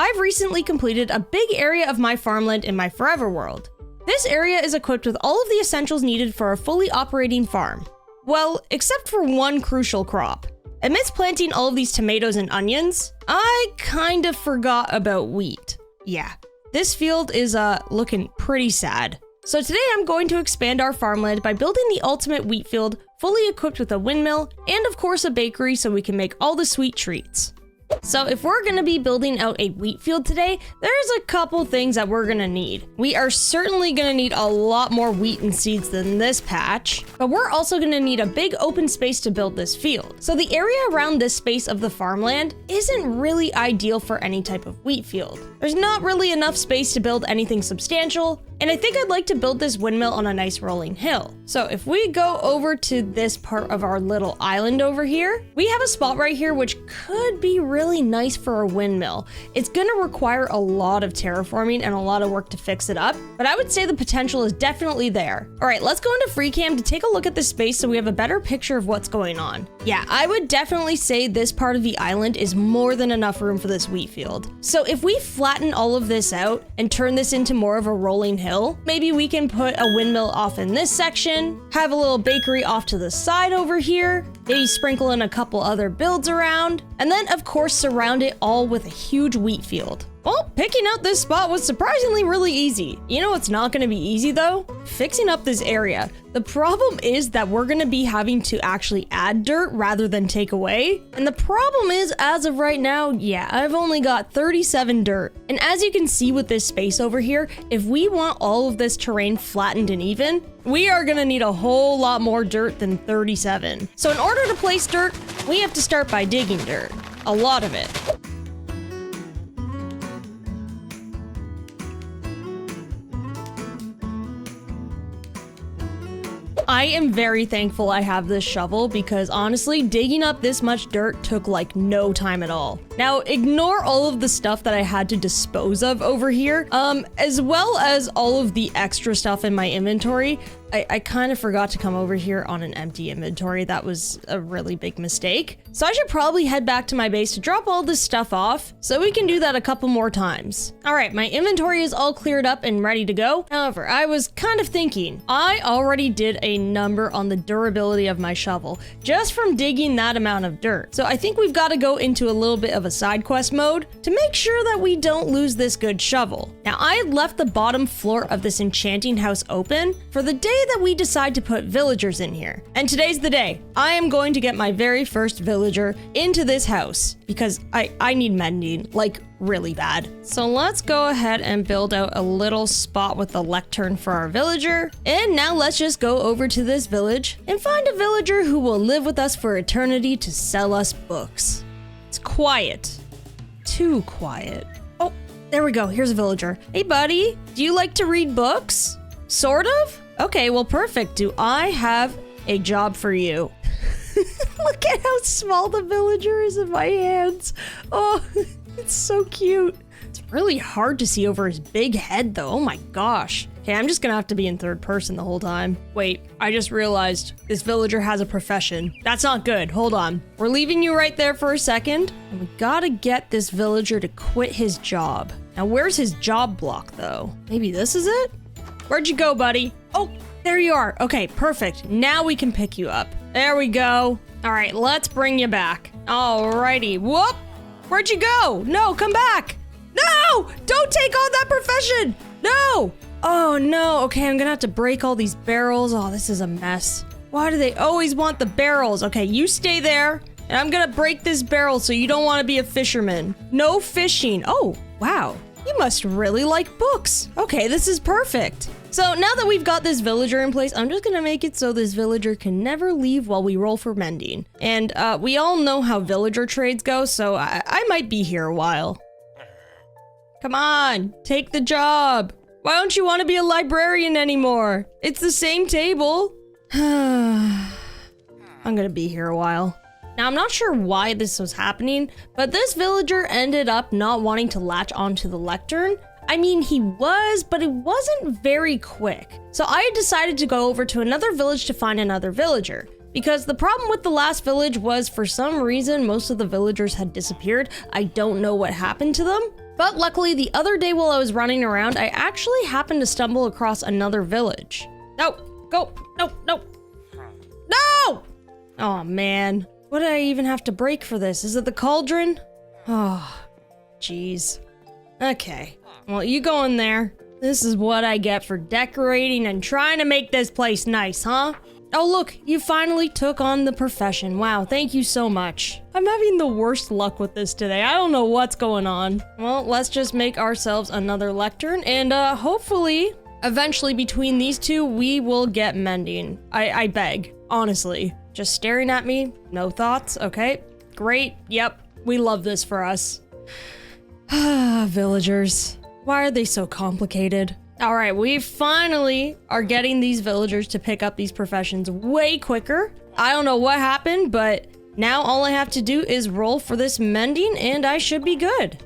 I've recently completed a big area of my farmland in my forever world. This area is equipped with all of the essentials needed for a fully operating farm. Well, except for one crucial crop. Amidst planting all of these tomatoes and onions, I kind of forgot about wheat. Yeah, this field is looking pretty sad. So today I'm going to expand our farmland by building the ultimate wheat field, fully equipped with a windmill, and of course a bakery so we can make all the sweet treats. So if we're gonna be building out a wheat field today, there's a couple things that we're gonna need. We are certainly gonna need a lot more wheat and seeds than this patch, but we're also gonna need a big open space to build this field. So the area around this space of the farmland isn't really ideal for any type of wheat field. There's not really enough space to build anything substantial, and I think I'd like to build this windmill on a nice rolling hill. So if we go over to this part of our little island over here, we have a spot right here which could be really nice for a windmill. It's gonna require a lot of terraforming and a lot of work to fix it up, but I would say the potential is definitely there. All right, let's go into FreeCam to take a look at this space so we have a better picture of what's going on. Yeah, I would definitely say this part of the island is more than enough room for this wheat field. So if we flatten all of this out and turn this into more of a rolling hill, maybe we can put a windmill off in this section, have a little bakery off to the side over here, maybe sprinkle in a couple other builds around, and then of course surround it all with a huge wheat field. Well, picking out this spot was surprisingly really easy. You know what's not going to be easy though? Fixing up this area. The problem is that we're going to be having to actually add dirt rather than take away. And the problem is, as of right now, yeah, I've only got 37 dirt. And as you can see with this space over here, if we want all of this terrain flattened and even, we are going to need a whole lot more dirt than 37. So in order to place dirt, we have to start by digging dirt. A lot of it. I am very thankful I have this shovel because honestly, digging up this much dirt took like no time at all. Now, ignore all of the stuff that I had to dispose of over here, as well as all of the extra stuff in my inventory. I kind of forgot to come over here on an empty inventory. That was a really big mistake. So I should probably head back to my base to drop all this stuff off so we can do that a couple more times. All right, my inventory is all cleared up and ready to go. However, I was kind of thinking, I already did a number on the durability of my shovel just from digging that amount of dirt. So I think we've got to go into a little bit of a side quest mode to make sure that we don't lose this good shovel. Now, I had left the bottom floor of this enchanting house open for the day that we decide to put villagers in here. And today's the day. I am going to get my very first villager into this house because I need mending, like really bad. So let's go ahead and build out a little spot with the lectern for our villager. And now let's just go over to this village and find a villager who will live with us for eternity to sell us books. It's quiet. Too quiet. Oh, there we go. Here's a villager. Hey buddy, do you like to read books? Sort of? Okay, well, perfect. Do I have a job for you? Look at how small the villager is in my hands. Oh, it's so cute. It's really hard to see over his big head, though. Oh my gosh. Okay, I'm just gonna have to be in third person the whole time. Wait, I just realized this villager has a profession. That's not good. Hold on. We're leaving you right there for a second. And we gotta get this villager to quit his job. Now, where's his job block, though? Maybe this is it? Where'd you go, buddy? Oh, there you are. Okay, perfect. Now we can pick you up. There we go. All right, let's bring you back. Alrighty. Whoop! Where'd you go? No, come back. No! Don't take on that profession! No! Oh no, okay, I'm gonna have to break all these barrels. Oh, this is a mess. Why do they always want the barrels? Okay, you stay there, and I'm gonna break this barrel so you don't want to be a fisherman. No fishing. Oh, wow. You must really like books. Okay, this is perfect. So now that we've got this villager in place, I'm just gonna make it so this villager can never leave while we roll for mending. And we all know how villager trades go, so I might be here a while. Come on, take the job. Why don't you want to be a librarian anymore? It's the same table. I'm gonna be here a while. Now, I'm not sure why this was happening, but this villager ended up not wanting to latch onto the lectern. I mean, he was, but it wasn't very quick. So I had decided to go over to another village to find another villager. Because the problem with the last village was, for some reason, most of the villagers had disappeared. I don't know what happened to them. But luckily, the other day while I was running around, I actually happened to stumble across another village. No, go, no, no, no! Oh man, what did I even have to break for this? Is it the cauldron? Oh, jeez. Okay, well, you go in there. This is what I get for decorating and trying to make this place nice, huh? Oh look, you finally took on the profession. Wow, thank you so much. I'm having the worst luck with this today. I don't know what's going on. Well, let's just make ourselves another lectern and hopefully, eventually between these two, we will get mending. I beg, honestly. Just staring at me, no thoughts, okay? Great, yep, we love this for us. Villagers, why are they so complicated? All right, we finally are getting these villagers to pick up these professions way quicker. I don't know what happened, but now all I have to do is roll for this mending and I should be good.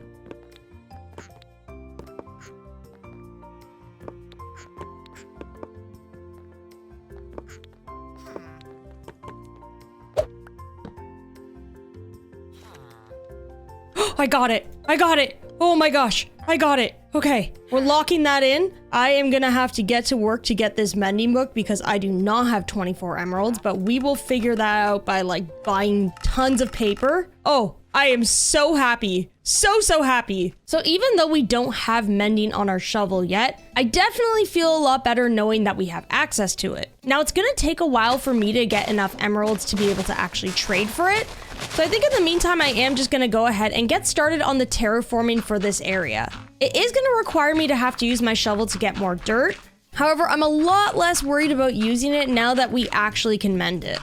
I got it. I got it. Oh my gosh. I got it. Okay, we're locking that in. I am gonna have to get to work to get this mending book because I do not have 24 emeralds, but we will figure that out by like buying tons of paper. Oh, I am so happy. So happy. So even though we don't have mending on our shovel yet, I definitely feel a lot better knowing that we have access to it. Now it's gonna take a while for me to get enough emeralds to be able to actually trade for it. So I think in the meantime, I am just gonna go ahead and get started on the terraforming for this area. It is gonna require me to have to use my shovel to get more dirt. However, I'm a lot less worried about using it now that we actually can mend it.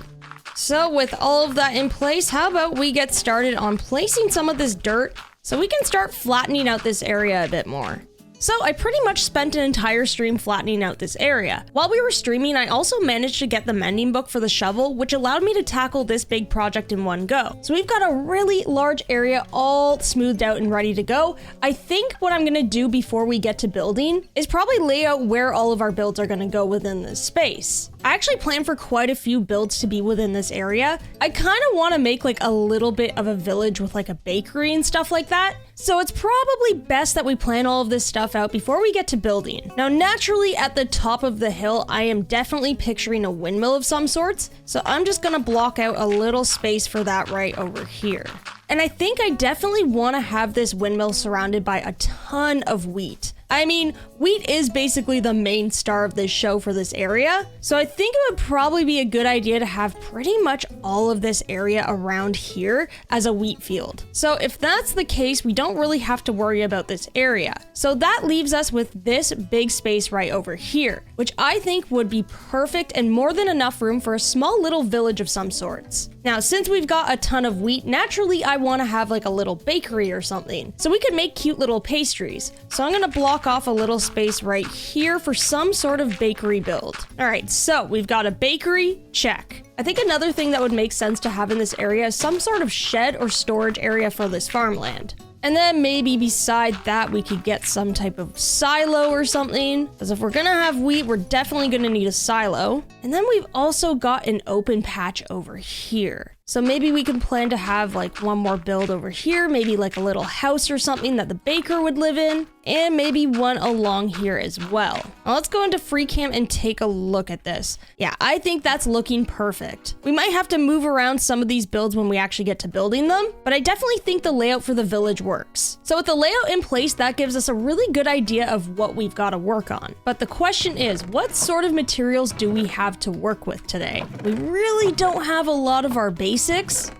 So with all of that in place, how about we get started on placing some of this dirt so we can start flattening out this area a bit more. So I pretty much spent an entire stream flattening out this area. While we were streaming, I also managed to get the mending book for the shovel, which allowed me to tackle this big project in one go. So we've got a really large area all smoothed out and ready to go. I think what I'm gonna do before we get to building is probably lay out where all of our builds are gonna go within this space. I actually plan for quite a few builds to be within this area. I kind of want to make like a little bit of a village with like a bakery and stuff like that. So it's probably best that we plan all of this stuff out before we get to building. Now, naturally at the top of the hill, I am definitely picturing a windmill of some sorts. So I'm just gonna block out a little space for that right over here. And I think I definitely want to have this windmill surrounded by a ton of wheat. I mean, wheat is basically the main star of this show for this area, so I think it would probably be a good idea to have pretty much all of this area around here as a wheat field. So if that's the case, we don't really have to worry about this area. So that leaves us with this big space right over here, which I think would be perfect and more than enough room for a small little village of some sorts. Now, since we've got a ton of wheat, naturally I want to have like a little bakery or something, so we could make cute little pastries. So I'm gonna block off a little space right here for some sort of bakery build. All right, so we've got a bakery, check. I think another thing that would make sense to have in this area is some sort of shed or storage area for this farmland. And then maybe beside that, we could get some type of silo or something. Because if we're gonna have wheat, we're definitely gonna need a silo. And then we've also got an open patch over here. So maybe we can plan to have like one more build over here, maybe like a little house or something that the baker would live in, and maybe one along here as well. Now let's go into free cam and take a look at this. Yeah, I think that's looking perfect. We might have to move around some of these builds when we actually get to building them, but I definitely think the layout for the village works. So with the layout in place, that gives us a really good idea of what we've got to work on. But the question is, what sort of materials do we have to work with today? We really don't have a lot of our basics.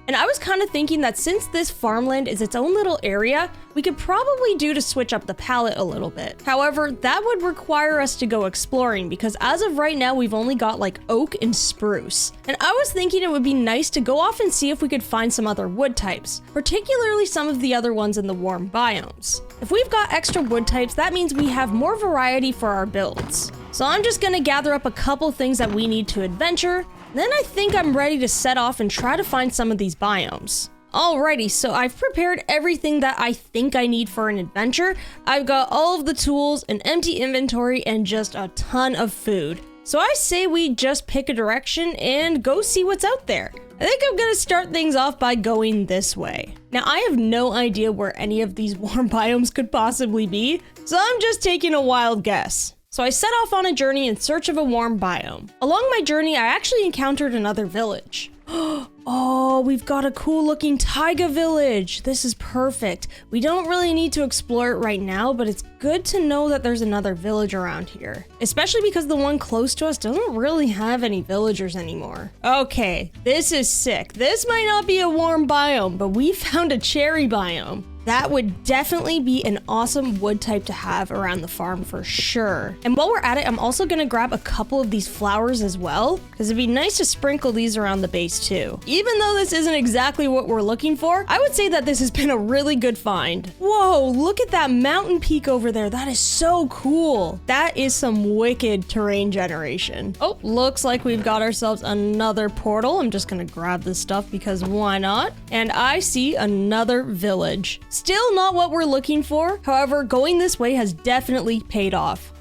And I was kind of thinking that since this farmland is its own little area, we could probably do to switch up the palette a little bit. However, that would require us to go exploring because as of right now, we've only got like oak and spruce. And I was thinking it would be nice to go off and see if we could find some other wood types, particularly some of the other ones in the warm biomes. If we've got extra wood types, that means we have more variety for our builds. So I'm just gonna gather up a couple things that we need to adventure. Then I think I'm ready to set off and try to find some of these biomes. Alrighty, so I've prepared everything that I think I need for an adventure. I've got all of the tools, an empty inventory, and just a ton of food. So I say we just pick a direction and go see what's out there. I think I'm gonna start things off by going this way. Now, I have no idea where any of these warm biomes could possibly be, so I'm just taking a wild guess. So I set off on a journey in search of a warm biome. Along my journey, I actually encountered another village. Oh, we've got a cool looking taiga village. This is perfect. We don't really need to explore it right now, but it's good to know that there's another village around here. Especially because the one close to us doesn't really have any villagers anymore. Okay, this is sick. This might not be a warm biome, but we found a cherry biome. That would definitely be an awesome wood type to have around the farm for sure. And while we're at it, I'm also gonna grab a couple of these flowers as well, because it'd be nice to sprinkle these around the base too. Even though this isn't exactly what we're looking for, I would say that this has been a really good find. Whoa, look at that mountain peak over there. That is so cool. That is some wicked terrain generation. Oh, looks like we've got ourselves another portal. I'm just gonna grab this stuff because why not? And I see another village. Still not what we're looking for. However, going this way has definitely paid off.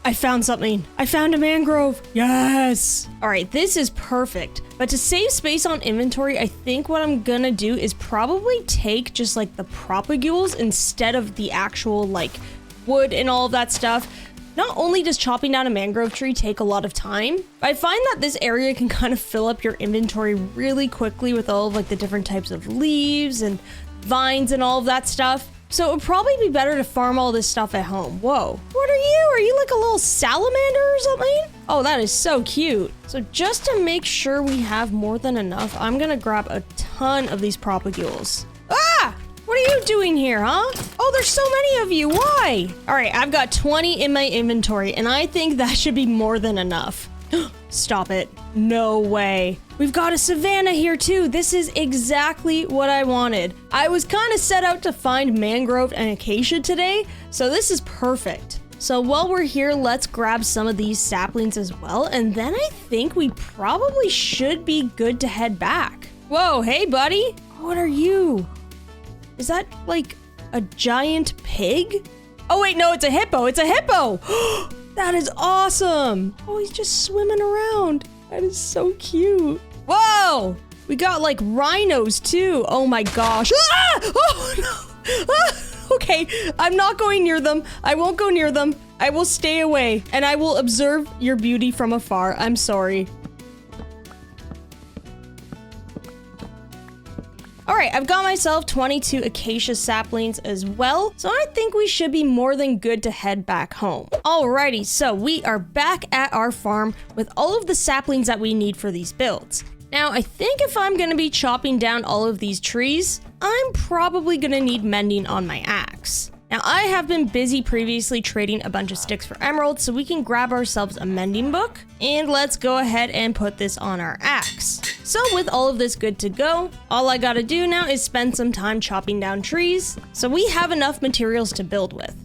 I found something. I found a mangrove. Yes. All right, this is perfect. But to save space on inventory, I think what I'm gonna do is probably take just like the propagules instead of the actual like wood and all of that stuff. Not only does chopping down a mangrove tree take a lot of time, but I find that this area can kind of fill up your inventory really quickly with all of like the different types of leaves and vines and all of that stuff. So it would probably be better to farm all this stuff at home. Whoa, what are you? Are you like a little salamander or something? Oh, that is so cute. So just to make sure we have more than enough, I'm gonna grab a ton of these propagules. Ah! What are you doing here, huh? Oh, there's so many of you. Why? All right, I've got 20 in my inventory, and I think that should be more than enough. Stop it. No way. We've got a savanna here too. This is exactly what I wanted. I was kind of set out to find mangrove and acacia today, so this is perfect. So while we're here, let's grab some of these saplings as well, and then I think we probably should be good to head back. Whoa, hey buddy. What are you? Is that like a giant pig? Oh wait, no, it's a hippo. It's a hippo. That is awesome. Oh, he's just swimming around. That is so cute. Whoa! We got like rhinos too. Oh my gosh. Ah! Oh no! Ah! Okay, I'm not going near them. I won't go near them. I will stay away and I will observe your beauty from afar. I'm sorry. All right, I've got myself 22 acacia saplings as well, so I think we should be more than good to head back home. Alrighty, so we are back at our farm with all of the saplings that we need for these builds. Now, I think if I'm gonna be chopping down all of these trees, I'm probably gonna need mending on my axe. Now, I have been busy previously trading a bunch of sticks for emeralds, so we can grab ourselves a mending book, and let's go ahead and put this on our axe. So with all of this good to go, all I gotta do now is spend some time chopping down trees, so we have enough materials to build with.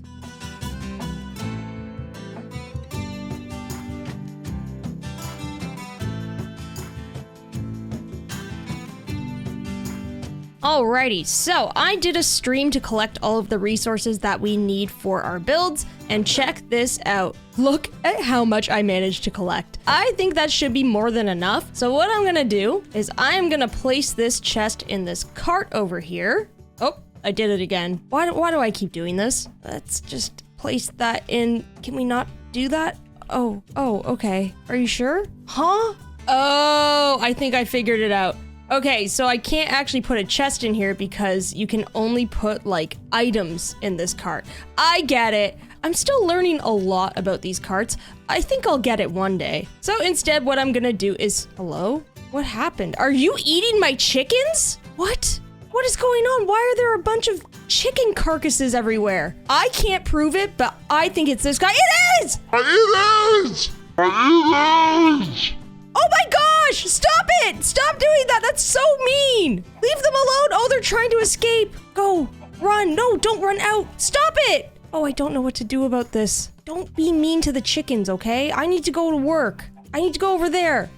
Alrighty, so I did a stream to collect all of the resources that we need for our builds, and check this out. Look at how much I managed to collect. I think that should be more than enough. So what I'm gonna do is I'm gonna place this chest in this cart over here. Oh, I did it again. Why do I keep doing this? Let's just place that in. Can we not do that? Oh, okay. Are you sure? Huh? Oh, I think I figured it out. Okay, so I can't actually put a chest in here because you can only put like items in this cart. I get it. I'm still learning a lot about these carts. I think I'll get it one day. So instead, what I'm gonna do is, hello? What happened? Are you eating my chickens? What? What is going on? Why are there a bunch of chicken carcasses everywhere? I can't prove it, but I think it's this guy. It is! It is! It is! Oh my gosh! Stop it! Stop doing that! That's so mean! Leave them alone! Oh, they're trying to escape! Go! Run! No, don't run out! Stop it! Oh, I don't know what to do about this. Don't be mean to the chickens, okay? I need to go to work. I need to go over there.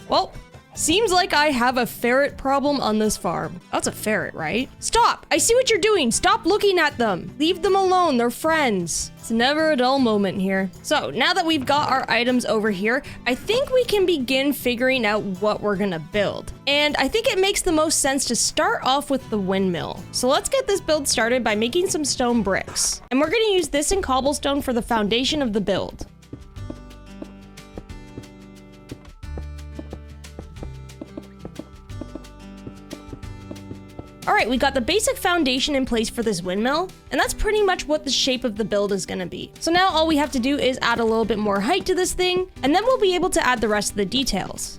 Well, Seems like I have a ferret problem on this farm. That's a ferret, right? Stop! I see what you're doing! Stop looking at them! Leave them alone, they're friends. It's never a dull moment here. So now that we've got our items over here, I think we can begin figuring out what we're gonna build. And I think it makes the most sense to start off with the windmill. So let's get this build started by making some stone bricks. And we're gonna use this and cobblestone for the foundation of the build. Alright, we got the basic foundation in place for this windmill, and that's pretty much what the shape of the build is gonna be. So now all we have to do is add a little bit more height to this thing, and then we'll be able to add the rest of the details.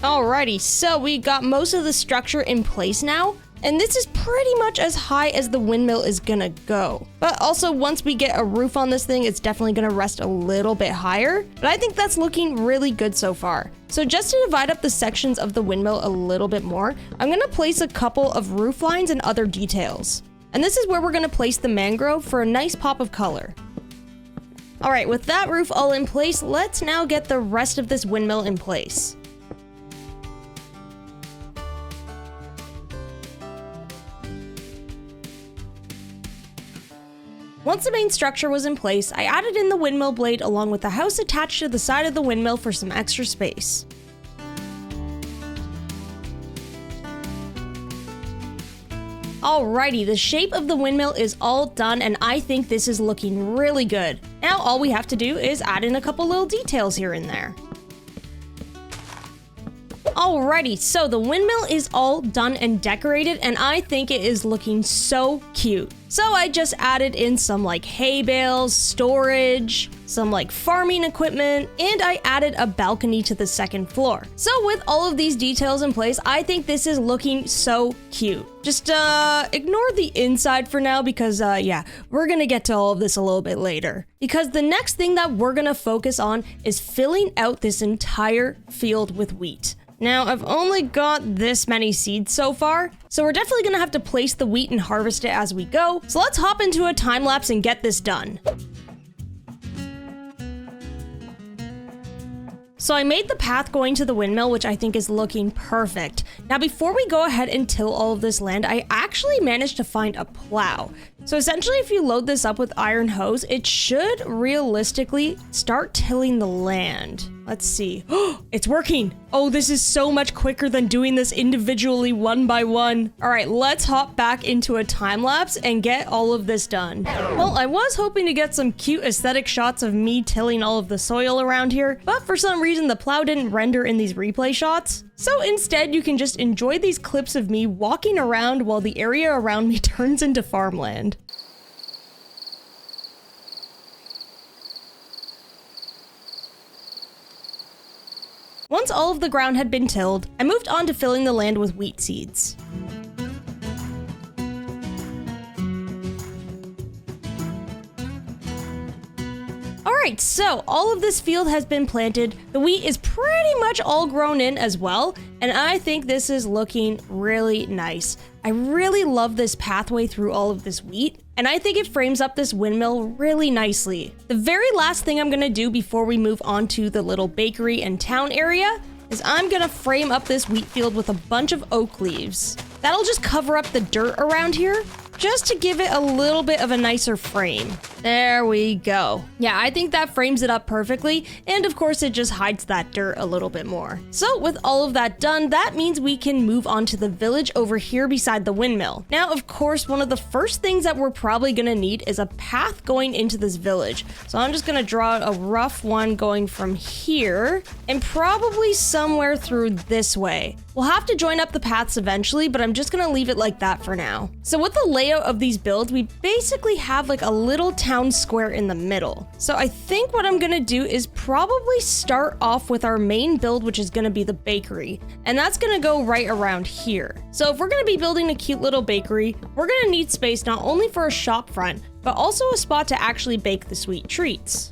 Alrighty, so we got most of the structure in place now. And this is pretty much as high as the windmill is gonna go. But also, once we get a roof on this thing, it's definitely gonna rest a little bit higher. But I think that's looking really good so far. So just to divide up the sections of the windmill a little bit more, I'm gonna place a couple of roof lines and other details. And this is where we're gonna place the mangrove for a nice pop of color. Alright, with that roof all in place, let's now get the rest of this windmill in place. Once the main structure was in place, I added in the windmill blade along with the house attached to the side of the windmill for some extra space. Alrighty, the shape of the windmill is all done and I think this is looking really good. Now all we have to do is add in a couple little details here and there. Alrighty, so the windmill is all done and decorated and I think it is looking so cute. So I just added in some like hay bales, storage, some like farming equipment, and I added a balcony to the second floor. So with all of these details in place, I think this is looking so cute. Just ignore the inside for now because yeah, we're gonna get to all of this a little bit later. Because the next thing that we're gonna focus on is filling out this entire field with wheat. Now, I've only got this many seeds so far, so we're definitely gonna have to place the wheat and harvest it as we go. So let's hop into a time lapse and get this done. So I made the path going to the windmill, which I think is looking perfect. Now, before we go ahead and till all of this land, I actually managed to find a plow. So essentially, if you load this up with iron hose, it should realistically start tilling the land. Let's see. Oh, it's working. Oh, this is so much quicker than doing this individually one by one. All right, let's hop back into a time lapse and get all of this done. Well, I was hoping to get some cute aesthetic shots of me tilling all of the soil around here, but for some reason the plow didn't render in these replay shots. So instead, you can just enjoy these clips of me walking around while the area around me turns into farmland. Once all of the ground had been tilled, I moved on to filling the land with wheat seeds. Alright, so all of this field has been planted, the wheat is pretty much all grown in as well, and I think this is looking really nice. I really love this pathway through all of this wheat, and I think it frames up this windmill really nicely. The very last thing I'm gonna do before we move on to the little bakery and town area is I'm gonna frame up this wheat field with a bunch of oak leaves. That'll just cover up the dirt around here, just to give it a little bit of a nicer frame. There we go. Yeah, I think that frames it up perfectly, and of course it just hides that dirt a little bit more. So with all of that done, that means we can move on to the village over here beside the windmill. Now, of course, one of the first things that we're probably gonna need is a path going into this village. So I'm just gonna draw a rough one going from here, and probably somewhere through this way. We'll have to join up the paths eventually, but I'm just gonna leave it like that for now. So with the layout of these builds, we basically have like a little town square in the middle. So I think what I'm gonna do is probably start off with our main build, which is gonna be the bakery. And that's gonna go right around here. So if we're gonna be building a cute little bakery, we're gonna need space not only for a shop front, but also a spot to actually bake the sweet treats.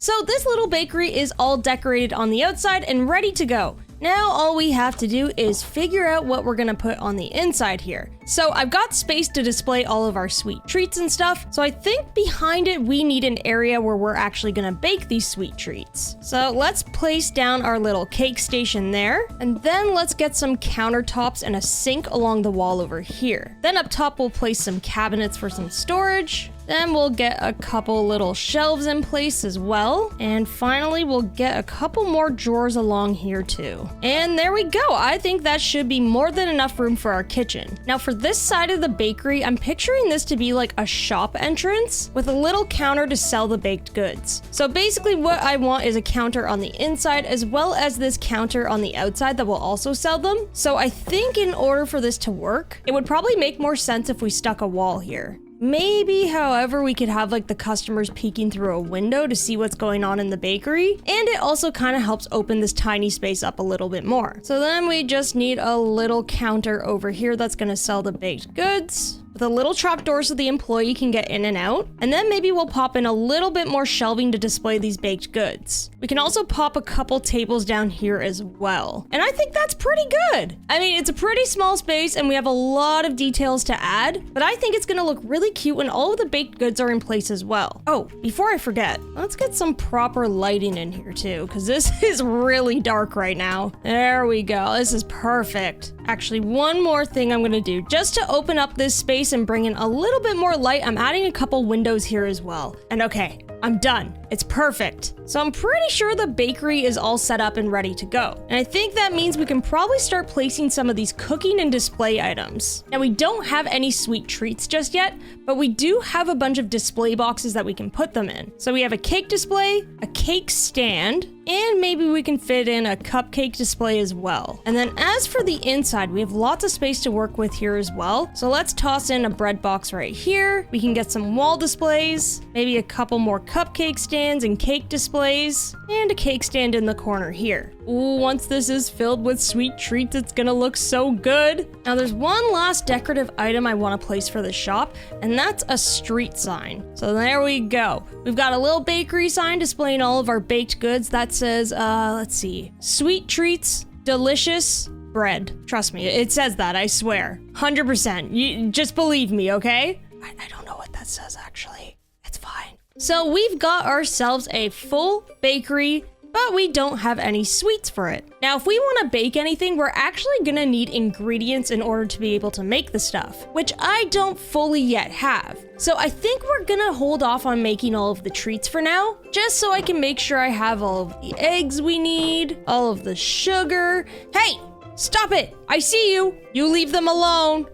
So this little bakery is all decorated on the outside and ready to go. Now all we have to do is figure out what we're gonna put on the inside here. So I've got space to display all of our sweet treats and stuff, so I think behind it we need an area where we're actually gonna bake these sweet treats. So let's place down our little cake station there, and then let's get some countertops and a sink along the wall over here. Then up top we'll place some cabinets for some storage. Then we'll get a couple little shelves in place as well. And finally, we'll get a couple more drawers along here too. And there we go. I think that should be more than enough room for our kitchen. Now for this side of the bakery, I'm picturing this to be like a shop entrance with a little counter to sell the baked goods. So basically what I want is a counter on the inside as well as this counter on the outside that will also sell them. So I think in order for this to work, it would probably make more sense if we stuck a wall here. Maybe, however, we could have like the customers peeking through a window to see what's going on in the bakery. And it also kind of helps open this tiny space up a little bit more. So then we just need a little counter over here that's gonna sell the baked goods, with a little trapdoor so the employee can get in and out. And then maybe we'll pop in a little bit more shelving to display these baked goods. We can also pop a couple tables down here as well. And I think that's pretty good. I mean, it's a pretty small space and we have a lot of details to add, but I think it's gonna look really cute when all of the baked goods are in place as well. Oh, before I forget, let's get some proper lighting in here too, because this is really dark right now. There we go, this is perfect. Actually, one more thing I'm gonna do, just to open up this space and bring in a little bit more light, I'm adding a couple windows here as well. And okay, I'm done. It's perfect. So I'm pretty sure the bakery is all set up and ready to go. And I think that means we can probably start placing some of these cooking and display items. Now we don't have any sweet treats just yet, but we do have a bunch of display boxes that we can put them in. So we have a cake display, a cake stand, and maybe we can fit in a cupcake display as well. And then as for the inside, we have lots of space to work with here as well. So let's toss in a bread box right here. We can get some wall displays, maybe a couple more cupcake stands and cake displays, and a cake stand in the corner here. Ooh, once this is filled with sweet treats, it's gonna look so good. Now there's one last decorative item I want to place for the shop, and that's a street sign. So there we go. We've got a little bakery sign displaying all of our baked goods that says, let's see, sweet treats, delicious bread. Trust me, it says that, I swear. 100%. You just believe me, okay? I don't know what that says actually. It's fine. So we've got ourselves a full bakery, but we don't have any sweets for it. Now, if we want to bake anything, we're actually gonna need ingredients in order to be able to make the stuff, which I don't fully yet have. So I think we're gonna hold off on making all of the treats for now, just so I can make sure I have all of the eggs we need, all of the sugar. Hey, stop it! I see you! You leave them alone!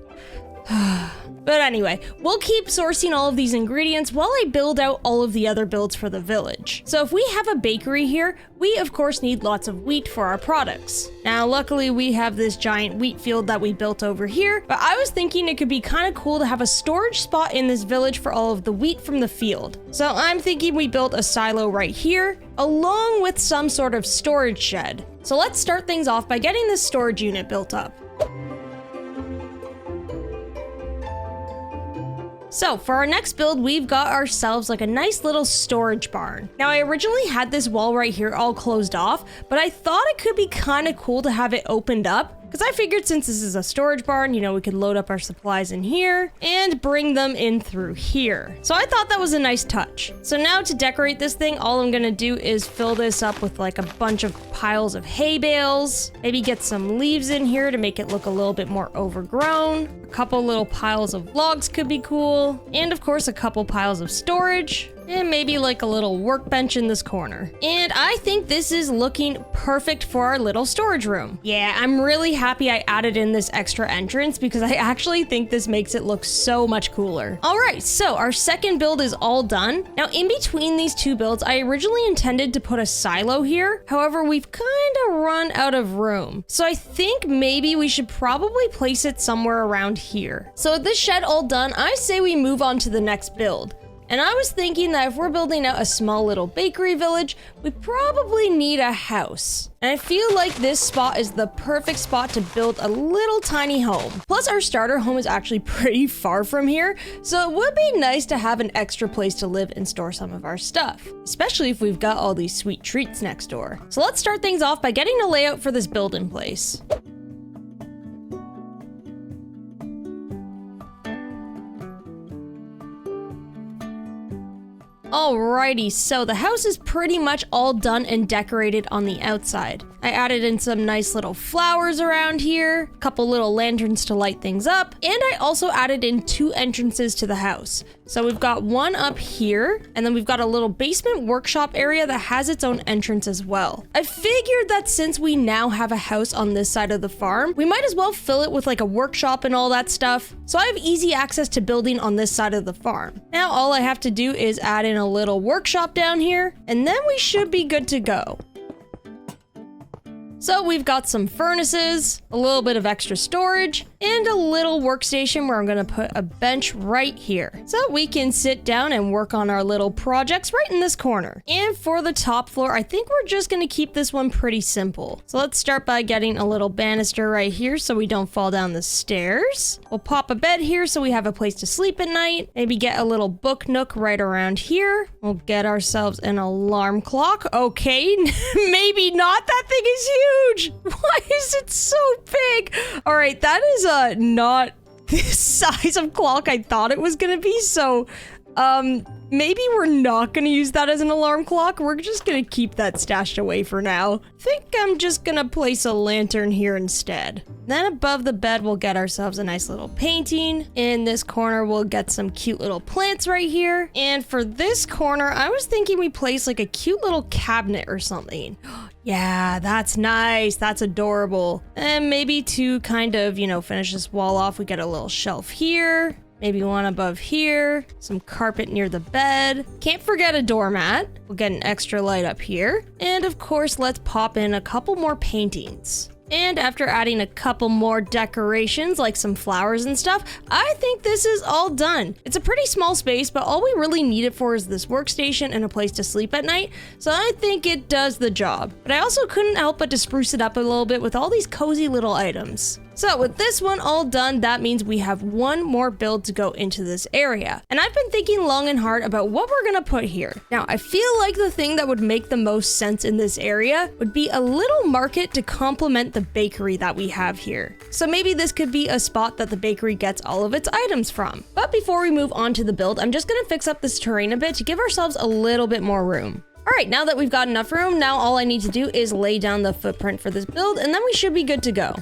But anyway, we'll keep sourcing all of these ingredients while I build out all of the other builds for the village. So if we have a bakery here, we of course need lots of wheat for our products. Now luckily we have this giant wheat field that we built over here, but I was thinking it could be kind of cool to have a storage spot in this village for all of the wheat from the field. So I'm thinking we built a silo right here, along with some sort of storage shed. So let's start things off by getting this storage unit built up. So for our next build, we've got ourselves like a nice little storage barn. Now I originally had this wall right here all closed off, but I thought it could be kind of cool to have it opened up, because I figured since this is a storage barn, you know, we could load up our supplies in here and bring them in through here. So I thought that was a nice touch. So now to decorate this thing, all I'm gonna do is fill this up with like a bunch of piles of hay bales, maybe get some leaves in here to make it look a little bit more overgrown. A couple little piles of logs could be cool. And of course, a couple piles of storage. And maybe like a little workbench in this corner. And I think this is looking perfect for our little storage room. Yeah, I'm really happy I added in this extra entrance because I actually think this makes it look so much cooler. All right, so our second build is all done. Now in between these two builds, I originally intended to put a silo here. However, we've kind of run out of room. So I think maybe we should probably place it somewhere around here. So with this shed all done, I say we move on to the next build. And I was thinking that if we're building out a small little bakery village, we probably need a house. And I feel like this spot is the perfect spot to build a little tiny home. Plus our starter home is actually pretty far from here, so it would be nice to have an extra place to live and store some of our stuff, especially if we've got all these sweet treats next door. So let's start things off by getting a layout for this build-in place. Alrighty, so the house is pretty much all done and decorated on the outside. I added in some nice little flowers around here, a couple little lanterns to light things up, and I also added in 2 entrances to the house. So we've got one up here, and then we've got a little basement workshop area that has its own entrance as well. I figured that since we now have a house on this side of the farm, we might as well fill it with like a workshop and all that stuff. So I have easy access to building on this side of the farm. Now all I have to do is add in a little workshop down here, and then we should be good to go. So we've got some furnaces, a little bit of extra storage, and a little workstation where I'm gonna put a bench right here. So we can sit down and work on our little projects right in this corner. And for the top floor, I think we're just gonna keep this one pretty simple. So let's start by getting a little banister right here so we don't fall down the stairs. We'll pop a bed here so we have a place to sleep at night. Maybe get a little book nook right around here. We'll get ourselves an alarm clock. Okay, maybe not. That thing is huge. Why is it so big? All right, that is not the size of clock I thought it was gonna be. So maybe we're not gonna use that as an alarm clock. We're just gonna keep that stashed away for now. I think I'm just gonna place a lantern here instead. Then above the bed, we'll get ourselves a nice little painting. In this corner, we'll get some cute little plants right here. And for this corner, I was thinking we place like a cute little cabinet or something. Yeah, that's nice. That's adorable. And maybe to kind of, finish this wall off, we get a little shelf here. Maybe one above here, some carpet near the bed. Can't forget a doormat. We'll get an extra light up here. And of course, let's pop in a couple more paintings. And after adding a couple more decorations, like some flowers and stuff, I think this is all done. It's a pretty small space, but all we really need it for is this workstation and a place to sleep at night, so I think it does the job. But I also couldn't help but to spruce it up a little bit with all these cozy little items. So with this one all done, that means we have one more build to go into this area. And I've been thinking long and hard about what we're gonna put here. Now, I feel like the thing that would make the most sense in this area would be a little market to complement the bakery that we have here. So maybe this could be a spot that the bakery gets all of its items from. But before we move on to the build, I'm just gonna fix up this terrain a bit to give ourselves a little bit more room. All right, now that we've got enough room, now all I need to do is lay down the footprint for this build, and then we should be good to go.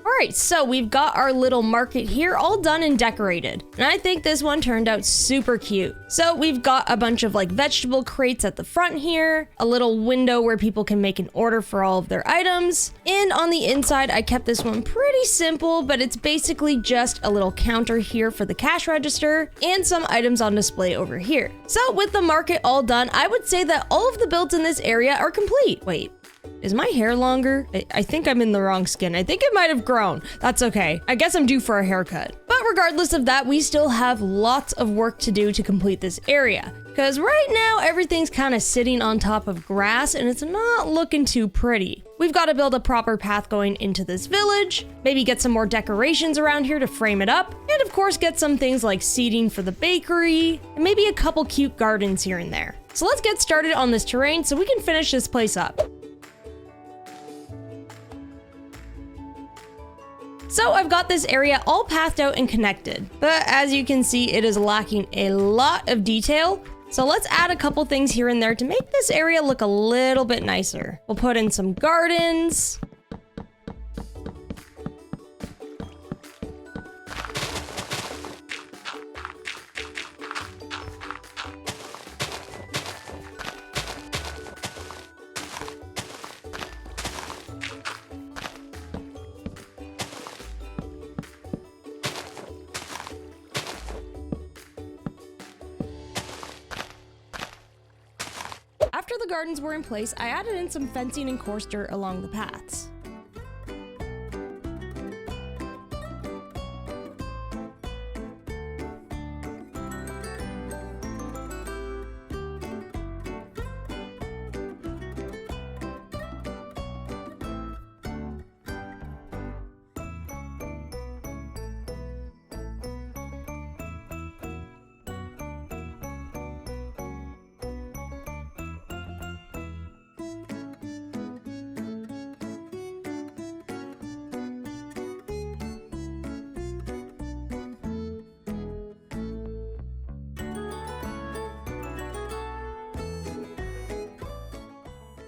Alright, so we've got our little market here all done and decorated. And I think this one turned out super cute. So we've got a bunch of like vegetable crates at the front here, a little window where people can make an order for all of their items. And on the inside, I kept this one pretty simple, but it's basically just a little counter here for the cash register and some items on display over here. So with the market all done, I would say that all of the builds in this area are complete. Wait. Is my hair longer? I think I'm in the wrong skin. I think it might have grown. That's okay. I guess I'm due for a haircut. But regardless of that, we still have lots of work to do to complete this area. Because right now, everything's kind of sitting on top of grass and it's not looking too pretty. We've got to build a proper path going into this village, maybe get some more decorations around here to frame it up, and of course get some things like seating for the bakery, and maybe a couple cute gardens here and there. So let's get started on this terrain so we can finish this place up. So I've got this area all pathed out and connected, but as you can see, it is lacking a lot of detail. So let's add a couple things here and there to make this area look a little bit nicer. We'll put in some gardens. gardens were in place, I added in some fencing and coarse dirt along the paths.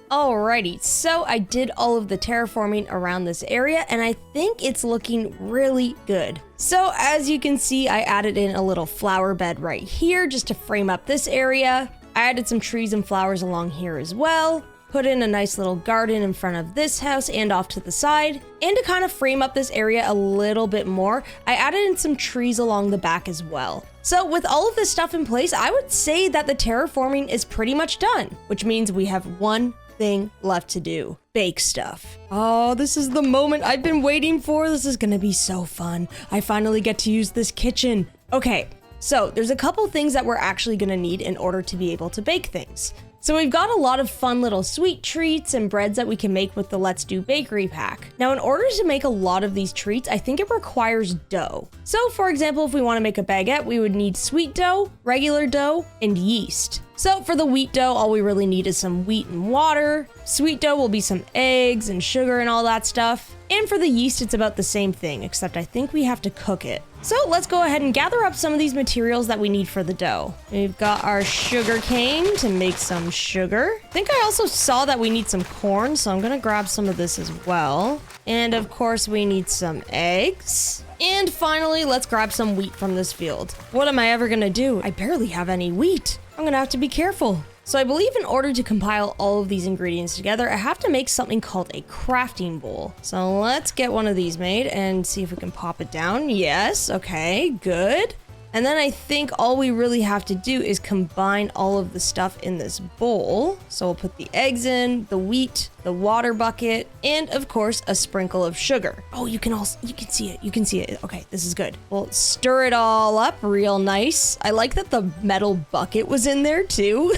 Alrighty, so I did all of the terraforming around this area and I think it's looking really good. So as you can see, I added in a little flower bed right here just to frame up this area. I added some trees and flowers along here as well. Put in a nice little garden in front of this house and off to the side. And to kind of frame up this area a little bit more, I added in some trees along the back as well. So with all of this stuff in place, I would say that the terraforming is pretty much done, which means we have one thing left to do. Bake stuff. Oh, this is the moment I've been waiting for. This is gonna be so fun. I finally get to use this kitchen. Okay, so there's a couple things that we're actually gonna need in order to be able to bake things. So we've got a lot of fun little sweet treats and breads that we can make with the Let's Do Bakery pack. Now, in order to make a lot of these treats, I think it requires dough. So for example, if we want to make a baguette, we would need sweet dough, regular dough, and yeast. So for the wheat dough, all we really need is some wheat and water. Sweet dough will be some eggs and sugar and all that stuff. And for the yeast, it's about the same thing, except I think we have to cook it. So let's go ahead and gather up some of these materials that we need for the dough. We've got our sugar cane to make some sugar. I think I also saw that we need some corn, so I'm gonna grab some of this as well. And of course, we need some eggs. And finally, let's grab some wheat from this field. What am I ever gonna do? I barely have any wheat. I'm gonna have to be careful. So I believe in order to compile all of these ingredients together, I have to make something called a crafting bowl. So let's get one of these made and see if we can pop it down. Yes, okay, good. And then I think all we really have to do is combine all of the stuff in this bowl. So we'll put the eggs in, the wheat, the water bucket, and of course a sprinkle of sugar. Oh, you can see it. Okay, this is good. We'll stir it all up real nice. I like that the metal bucket was in there too.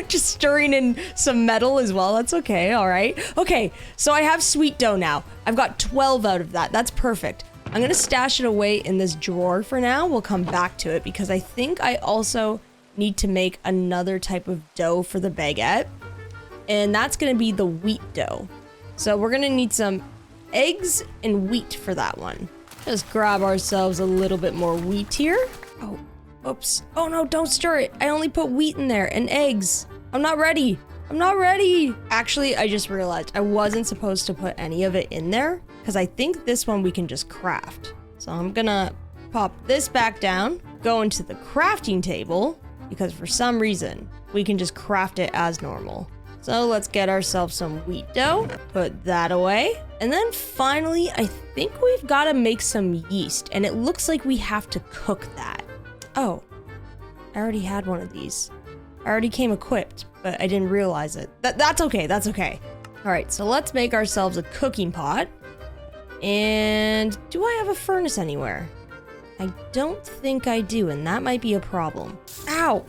Just stirring in some metal as well. That's okay. All right. Okay. So I have sweet dough now. I've got 12 out of that. That's perfect. I'm going to stash it away in this drawer for now. We'll come back to it because I think I also need to make another type of dough for the baguette. And that's going to be the wheat dough. So we're going to need some eggs and wheat for that one. Just grab ourselves a little bit more wheat here. Oh, oops. Oh no, don't stir it. I only put wheat in there and eggs. I'm not ready. Actually, I just realized I wasn't supposed to put any of it in there because I think this one we can just craft. So I'm gonna pop this back down, go into the crafting table because for some reason we can just craft it as normal. So let's get ourselves some wheat dough, put that away. And then finally, I think we've got to make some yeast and it looks like we have to cook that. Oh, I already had one of these. I already came equipped, but I didn't realize it. That's okay. All right, so let's make ourselves a cooking pot. And do I have a furnace anywhere? I don't think I do, and that might be a problem. Ow!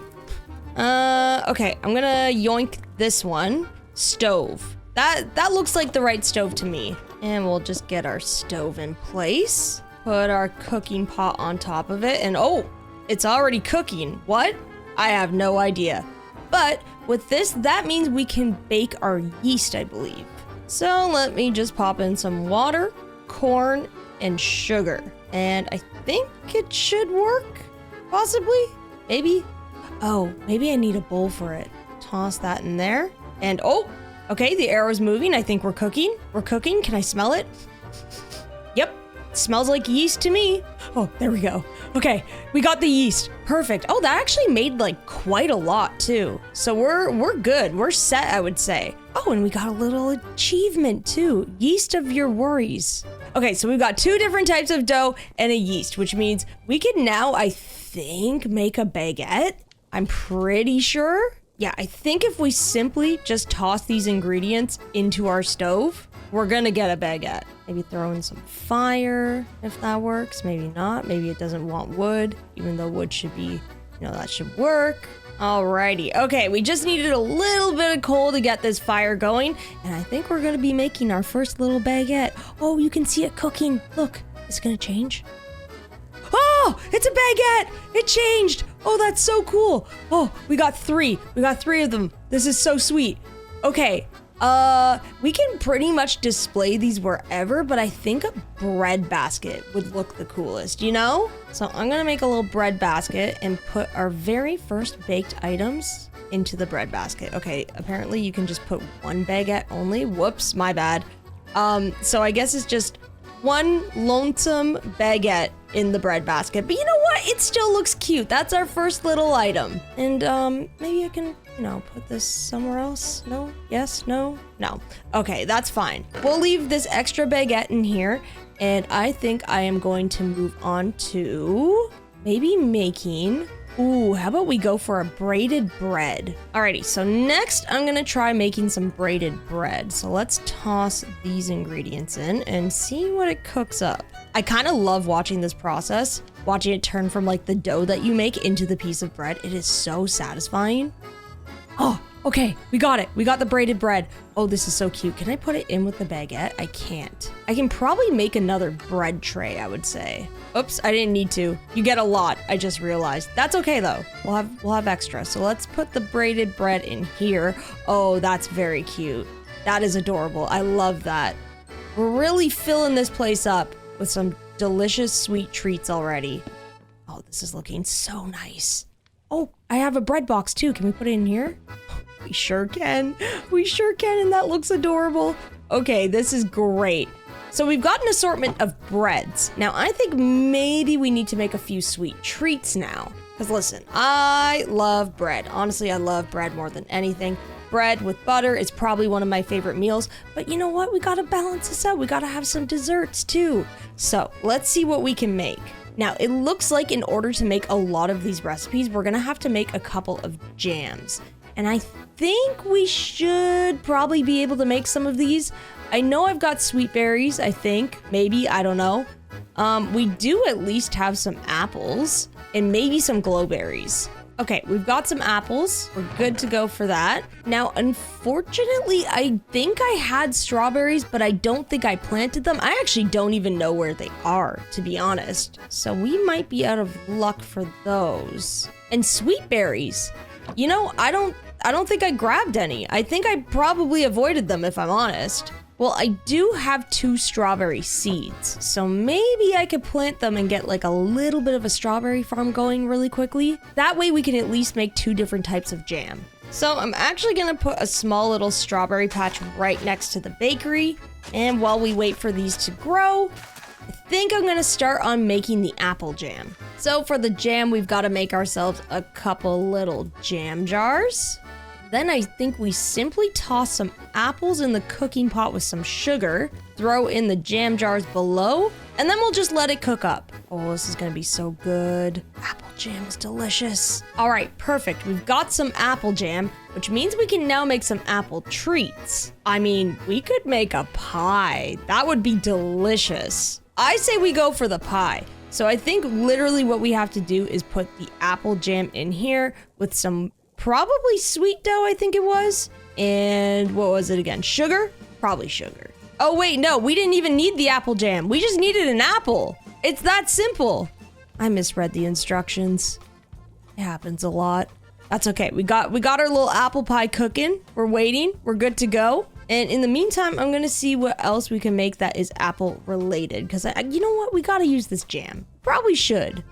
Okay, I'm gonna yoink this one. Stove. That looks like the right stove to me. And we'll just get our stove in place. Put our cooking pot on top of it, and oh! It's already cooking. What? I have no idea. But with this, that means we can bake our yeast, I believe. So let me just pop in some water, corn, and sugar. And I think it should work, possibly, maybe. Oh, maybe I need a bowl for it. Toss that in there. And oh, okay, the arrow's moving. I think we're cooking. Can I smell it? Yep, smells like yeast to me. Oh, there we go. Okay, we got the yeast. Perfect. Oh, that actually made like quite a lot too. So we're good. We're set, I would say. Oh, and we got a little achievement too. Yeast of your worries. Okay, so we've got 2 different types of dough and a yeast, which means we can now, I think, make a baguette. I'm pretty sure. Yeah, I think if we simply just toss these ingredients into our stove, we're gonna get a baguette. Maybe throw in some fire if that works. Maybe not. Maybe it doesn't want wood, even though wood should be, that should work. Alrighty. Okay, we just needed a little bit of coal to get this fire going, and I think we're gonna be making our first little baguette. Oh, you can see it cooking. Look, it's gonna change. Oh, it's a baguette! It changed! Oh, that's so cool! Oh, we got 3. We got 3 of them. This is so sweet. Okay, we can pretty much display these wherever, but I think a bread basket would look the coolest, So I'm gonna make a little bread basket and put our very first baked items into the bread basket. Okay, apparently you can just put 1 baguette only. Whoops, my bad. So I guess it's just 1 lonesome baguette in the bread basket. But you know what? It still looks cute. That's our first little item. And maybe I can, put this somewhere else. No? Yes? No? No. Okay, that's fine. We'll leave this extra baguette in here. And I think I am going to move on to maybe making... Ooh, how about we go for a braided bread? Alrighty, so next I'm gonna try making some braided bread. So let's toss these ingredients in and see what it cooks up. I kind of love watching this process, watching it turn from like the dough that you make into the piece of bread. It is so satisfying. Oh, okay, we got it. We got the braided bread. Oh, this is so cute. Can I put it in with the baguette? I can't. I can probably make another bread tray, I would say. Oops, I didn't need to. You get a lot, I just realized. That's okay though. We'll have extra. So let's put the braided bread in here. Oh, that's very cute. That is adorable. I love that. We're really filling this place up with some delicious sweet treats already. Oh, this is looking so nice. Oh, I have a bread box too. Can we put it in here? We sure can. We sure can, and that looks adorable. Okay, this is great. So we've got an assortment of breads. Now, I think maybe we need to make a few sweet treats now. Because listen, I love bread. Honestly, I love bread more than anything. Bread with butter is probably one of my favorite meals. But you know what? We gotta balance this out. We gotta have some desserts too. So let's see what we can make. Now, it looks like in order to make a lot of these recipes, we're gonna have to make a couple of jams. And I think we should probably be able to make some of these. I know I've got sweet berries, I think. Maybe, I don't know. We do at least have some apples and maybe some glowberries. Okay, we've got some apples. We're good to go for that. Now, unfortunately, I think I had strawberries, but I don't think I planted them. I actually don't even know where they are, to be honest. So we might be out of luck for those. And sweet berries. I don't think I grabbed any. I think I probably avoided them, if I'm honest. Well, I do have 2 strawberry seeds, so maybe I could plant them and get like a little bit of a strawberry farm going really quickly. That way we can at least make 2 different types of jam. So I'm actually gonna put a small little strawberry patch right next to the bakery. And while we wait for these to grow, I think I'm gonna start on making the apple jam. So for the jam, we've gotta make ourselves a couple little jam jars. Then I think we simply toss some apples in the cooking pot with some sugar, throw in the jam jars below, and then we'll just let it cook up. Oh, this is gonna be so good. Apple jam is delicious. All right, perfect. We've got some apple jam, which means we can now make some apple treats. I mean, we could make a pie. That would be delicious. I say we go for the pie. So I think literally what we have to do is put the apple jam in here with some probably sweet dough, I think it was. And what was it again? Sugar? Probably sugar. Oh wait, no, we didn't even need the apple jam. We just needed an apple. It's that simple. I misread the instructions. It happens a lot. That's okay. We got our little apple pie cooking. We're waiting. We're good to go. And in the meantime, I'm gonna see what else we can make that is apple related. Because you know what? We gotta use this jam. Probably should.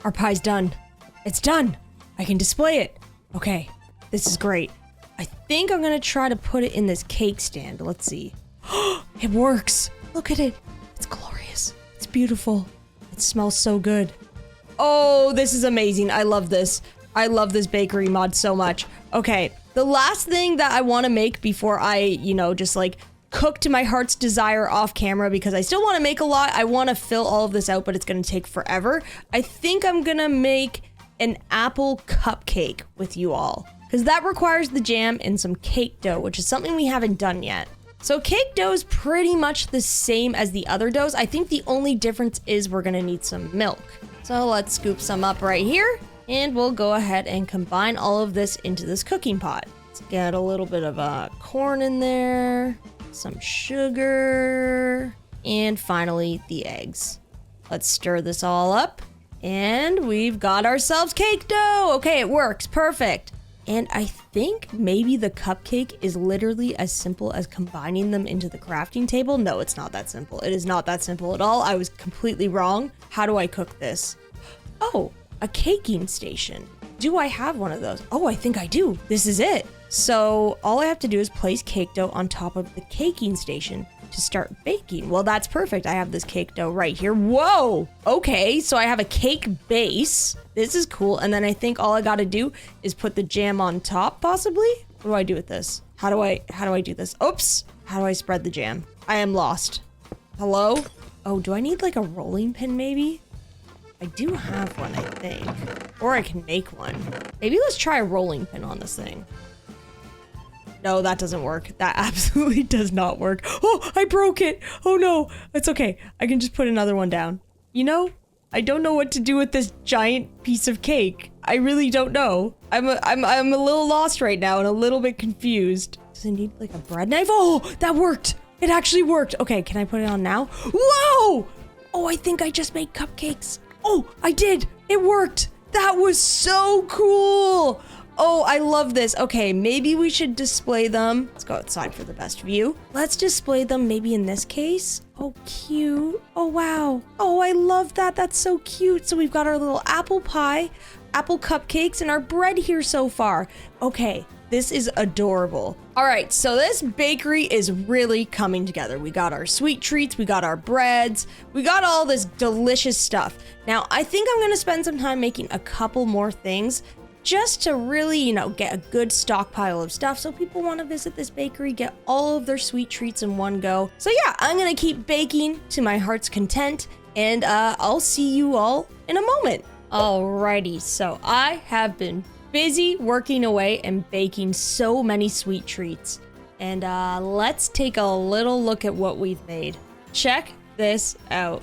Our pie's done. It's done. I can display it. Okay, this is great. I think I'm gonna try to put it in this cake stand. Let's see. It works. Look at it. It's glorious. It's beautiful. It smells so good. Oh, this is amazing. I love this. I love this bakery mod so much. Okay, the last thing that I want to make before I, just like cook to my heart's desire off camera, because I still want to make a lot. I want to fill all of this out, but it's going to take forever. I think I'm going to make an apple cupcake with you all. because that requires the jam and some cake dough, which is something we haven't done yet. So cake dough is pretty much the same as the other doughs. I think the only difference is we're gonna need some milk. So let's scoop some up right here, and we'll go ahead and combine all of this into this cooking pot. Let's get a little bit of corn in there, some sugar, and finally the eggs. Let's stir this all up, and we've got ourselves cake dough. Okay, it works, perfect. And I think maybe the cupcake is literally as simple as combining them into the crafting table. No, it's not that simple. It is not that simple at all. I was completely wrong. How do I cook this? Oh, a caking station. Do I have one of those? Oh, I think I do. This is it. So all I have to do is place cake dough on top of the caking station to start baking. Well, that's perfect. I have this cake dough right here. Whoa! Okay, so I have a cake base. This is cool. And then I think all I gotta do is put the jam on top, possibly? What do I do with this? How do I do this? Oops! How do I spread the jam? I am lost. Hello? Oh, do I need like a rolling pin maybe? I do have one, I think. Or I can make one. Maybe let's try a rolling pin on this thing. No, that doesn't work. That absolutely does not work. Oh, I broke it. Oh no, it's okay. I can just put another one down. You know, I don't know what to do with this giant piece of cake. I really don't know. I'm a little lost right now and a little bit confused. Does it need like a bread knife? Oh, that worked. It actually worked. Okay, can I put it on now? Whoa! Oh, I think I just made cupcakes. Oh, I did. It worked. That was so cool. Oh, I love this. Okay, maybe we should display them. Let's go outside for the best view. Let's display them maybe in this case. Oh, cute. Oh, wow. Oh, I love that. That's so cute. So we've got our little apple pie, apple cupcakes, and our bread here so far. Okay, this is adorable. All right, so this bakery is really coming together. We got our sweet treats, we got our breads, we got all this delicious stuff. Now, I think I'm gonna spend some time making a couple more things just to really, you know, get a good stockpile of stuff so people want to visit this bakery, get all of their sweet treats in one go. So yeah, I'm gonna keep baking to my heart's content, and I'll see you all in a moment. Alrighty, so I have been busy working away and baking so many sweet treats. And let's take a little look at what we've made. Check this out.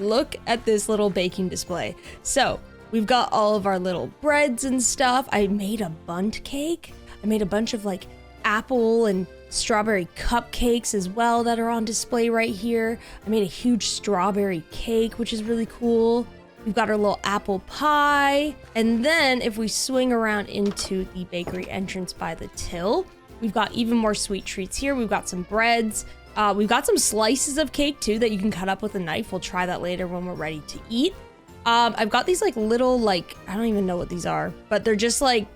Look at this little baking display. So we've got all of our little breads and stuff. I made a bundt cake. I made a bunch of like apple and strawberry cupcakes as well that are on display right here. I made a huge strawberry cake, which is really cool. We've got our little apple pie. And then if we swing around into the bakery entrance by the till, we've got even more sweet treats here. We've got some breads. We've got some slices of cake too that you can cut up with a knife. We'll try that later when we're ready to eat. I've got these like little, like, I don't even know what these are, but they're just like,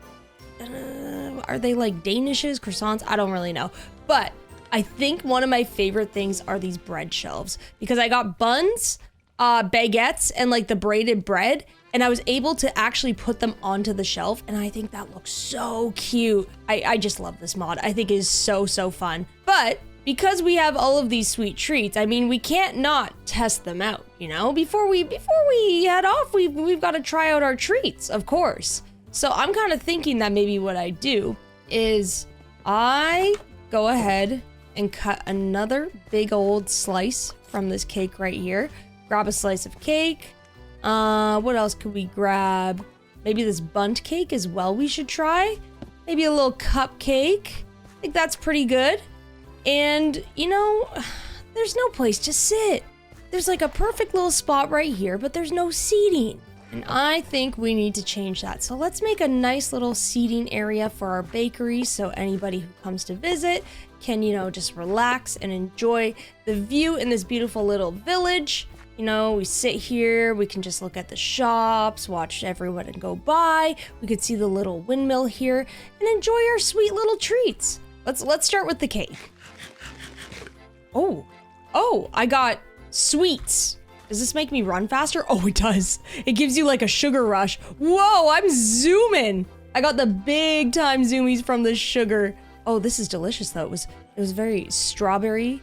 are they like Danishes, croissants? I don't really know. But I think one of my favorite things are these bread shelves, because I got buns, baguettes, and like the braided bread, and I was able to actually put them onto the shelf, and I think that looks so cute. I just love this mod. I think it is so fun. But because we have all of these sweet treats, I mean, we can't not test them out, you know? Before we head off, we've got to try out our treats, of course. So I'm kind of thinking that maybe what I do is I go ahead and cut another big old slice from this cake right here. Grab a slice of cake. What else could we grab? Maybe this bundt cake as well we should try. Maybe a little cupcake. I think that's pretty good. And, you know, there's no place to sit. There's like a perfect little spot right here, but there's no seating. And I think we need to change that. So let's make a nice little seating area for our bakery so anybody who comes to visit can, you know, just relax and enjoy the view in this beautiful little village. You know, we sit here, we can just look at the shops, watch everyone go by. We could see the little windmill here and enjoy our sweet little treats. Let's start with the cake. Oh, I got sweets. Does this make me run faster? Oh, it does. It gives you like a sugar rush. Whoa, I'm zooming. I got the big time zoomies from the sugar. Oh, this is delicious though. It was very strawberry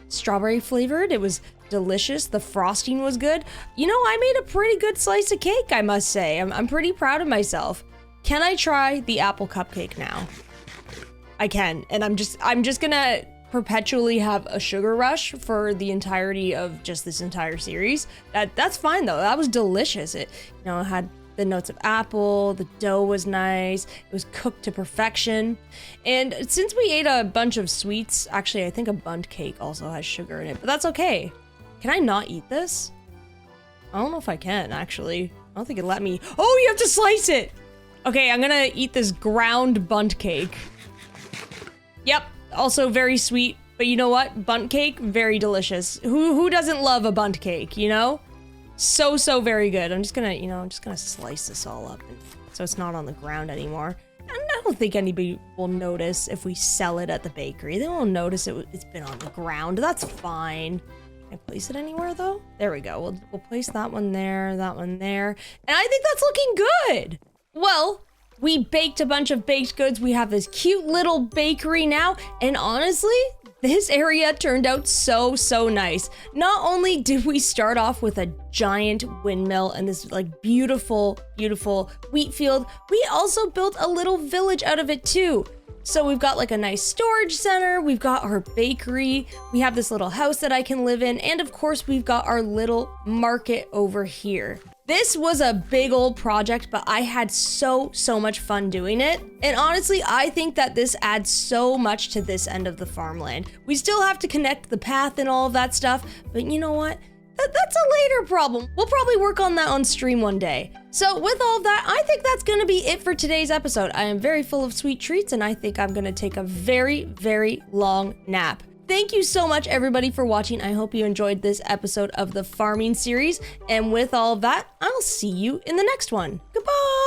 flavored. It was delicious. The frosting was good. You know, I made a pretty good slice of cake, I must say. I'm pretty proud of myself. Can I try the apple cupcake now? I can. And I'm just gonna perpetually have a sugar rush for the entirety of just this entire series. That's fine though. That was delicious. It, you know, it had the notes of apple, the dough was nice, it was cooked to perfection. And since we ate a bunch of sweets, actually I think a bundt cake also has sugar in it, but that's okay. Can I not eat this? I don't know if I can, actually. I don't think it'll let me. Oh, you have to slice it! Okay, I'm gonna eat this ground bundt cake. Yep, also very sweet, but you know what? Bundt cake, very delicious. Who doesn't love a bundt cake, you know? So very good. I'm just gonna slice this all up so it's not on the ground anymore. And I don't think anybody will notice if we sell it at the bakery. They won't notice it's been on the ground. That's fine. Can I place it anywhere though? There we go. We'll place that one there, and I think that's looking good. Well, we baked a bunch of baked goods. We have this cute little bakery now, and honestly, this area turned out so nice. Not only did we start off with a giant windmill and this like beautiful wheat field, we also built a little village out of it too. So we've got like a nice storage center, we've got our bakery, we have this little house that I can live in, and of course we've got our little market over here. This was a big old project, but I had so much fun doing it. And honestly, I think that this adds so much to this end of the farmland. We still have to connect the path and all of that stuff, but you know what? That's a later problem. We'll probably work on that on stream one day. So with all of that, I think that's gonna be it for today's episode. I am very full of sweet treats, and I think I'm gonna take a very long nap. Thank you so much, everybody, for watching. I hope you enjoyed this episode of the farming series. And with all of that, I'll see you in the next one. Goodbye!